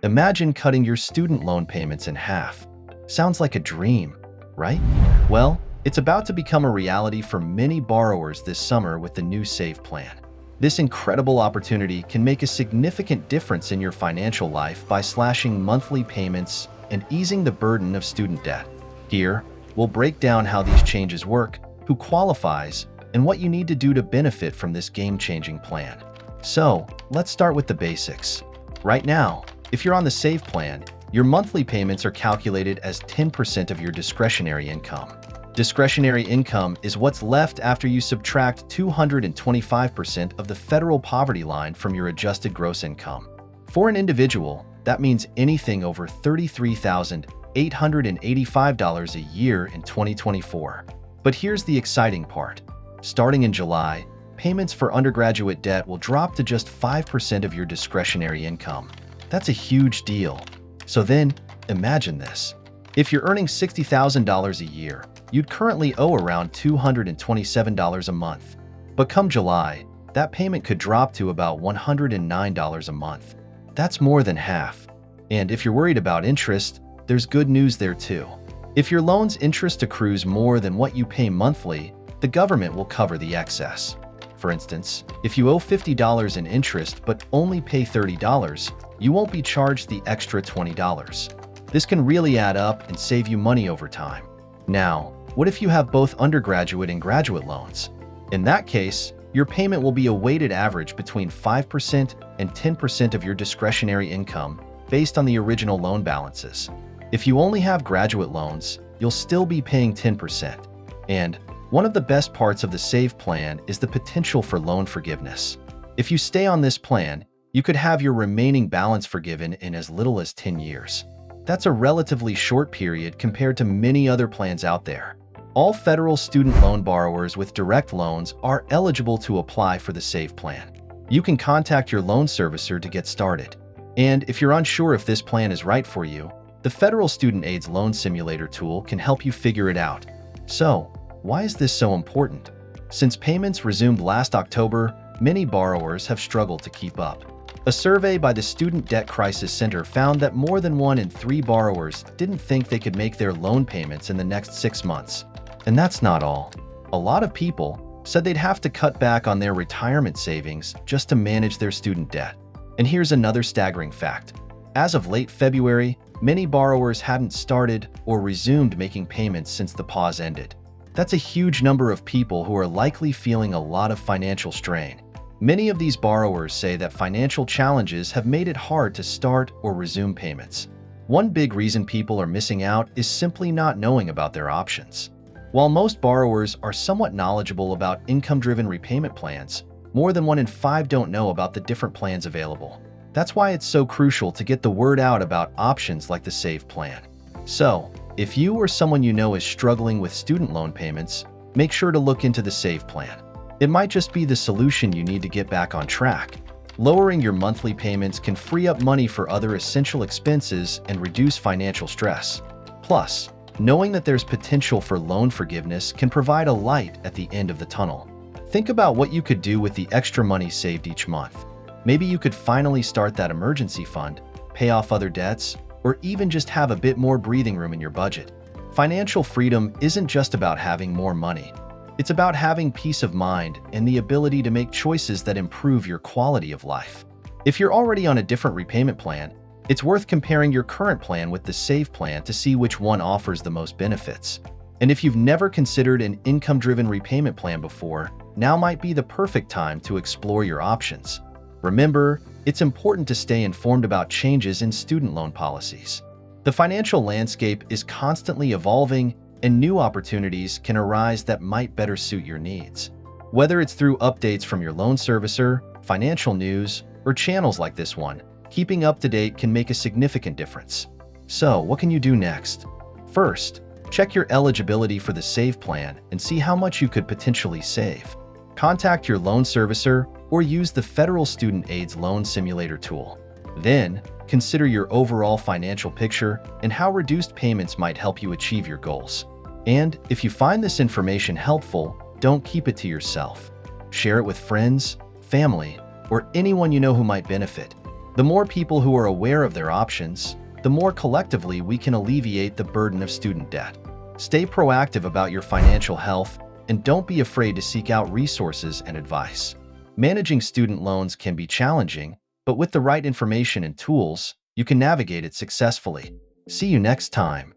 Imagine cutting your student loan payments in half. Sounds like a dream, right? Well, it's about to become a reality for many borrowers this summer with the new Save Plan. This incredible opportunity can make a significant difference in your financial life by slashing monthly payments and easing the burden of student debt. Here, we'll break down how these changes work, who qualifies, and what you need to do to benefit from this game-changing plan. So, let's start with the basics. Right now, if you're on the Save Plan, your monthly payments are calculated as 10% of your discretionary income. Discretionary income is what's left after you subtract 225% of the federal poverty line from your adjusted gross income. For an individual, that means anything over $33,885 a year in 2024. But here's the exciting part. Starting in July, payments for undergraduate debt will drop to just 5% of your discretionary income. That's a huge deal. So then, imagine this. If you're earning $60,000 a year, you'd currently owe around $227 a month. But come July, that payment could drop to about $109 a month. That's more than half. And if you're worried about interest, there's good news there too. If your loan's interest accrues more than what you pay monthly, the government will cover the excess. For instance, if you owe $50 in interest but only pay $30, you won't be charged the extra $20. This can really add up and save you money over time. Now, what if you have both undergraduate and graduate loans? In that case, your payment will be a weighted average between 5% and 10% of your discretionary income based on the original loan balances. If you only have graduate loans, you'll still be paying 10%. And one of the best parts of the Save Plan is the potential for loan forgiveness. If you stay on this plan, you could have your remaining balance forgiven in as little as 10 years. That's a relatively short period compared to many other plans out there. All federal student loan borrowers with direct loans are eligible to apply for the Save Plan. You can contact your loan servicer to get started. And if you're unsure if this plan is right for you, the Federal Student Aid's Loan Simulator tool can help you figure it out. So, why is this so important? Since payments resumed last October, many borrowers have struggled to keep up. A survey by the Student Debt Crisis Center found that more than 1 in 3 borrowers didn't think they could make their loan payments in the next 6 months. And that's not all. A lot of people said they'd have to cut back on their retirement savings just to manage their student debt. And here's another staggering fact. As of late February, many borrowers hadn't started or resumed making payments since the pause ended. That's a huge number of people who are likely feeling a lot of financial strain. Many of these borrowers say that financial challenges have made it hard to start or resume payments. One big reason people are missing out is simply not knowing about their options. While most borrowers are somewhat knowledgeable about income-driven repayment plans, more than 1 in 5 don't know about the different plans available. That's why it's so crucial to get the word out about options like the Save Plan. So, if you or someone you know is struggling with student loan payments, make sure to look into the Save Plan. It might just be the solution you need to get back on track. Lowering your monthly payments can free up money for other essential expenses and reduce financial stress. Plus, knowing that there's potential for loan forgiveness can provide a light at the end of the tunnel. Think about what you could do with the extra money saved each month. Maybe you could finally start that emergency fund, pay off other debts, or even just have a bit more breathing room in your budget. Financial freedom isn't just about having more money. It's about having peace of mind and the ability to make choices that improve your quality of life. If you're already on a different repayment plan, it's worth comparing your current plan with the Save Plan to see which one offers the most benefits. And if you've never considered an income-driven repayment plan before, now might be the perfect time to explore your options. Remember, it's important to stay informed about changes in student loan policies. The financial landscape is constantly evolving, and new opportunities can arise that might better suit your needs. Whether it's through updates from your loan servicer, financial news, or channels like this one, keeping up to date can make a significant difference. So, what can you do next? First, check your eligibility for the Save Plan and see how much you could potentially save. Contact your loan servicer or use the Federal Student Aid's Loan Simulator tool. Then, consider your overall financial picture and how reduced payments might help you achieve your goals. And if you find this information helpful, don't keep it to yourself. Share it with friends, family, or anyone you know who might benefit. The more people who are aware of their options, the more collectively we can alleviate the burden of student debt. Stay proactive about your financial health and don't be afraid to seek out resources and advice. Managing student loans can be challenging, but with the right information and tools, you can navigate it successfully. See you next time.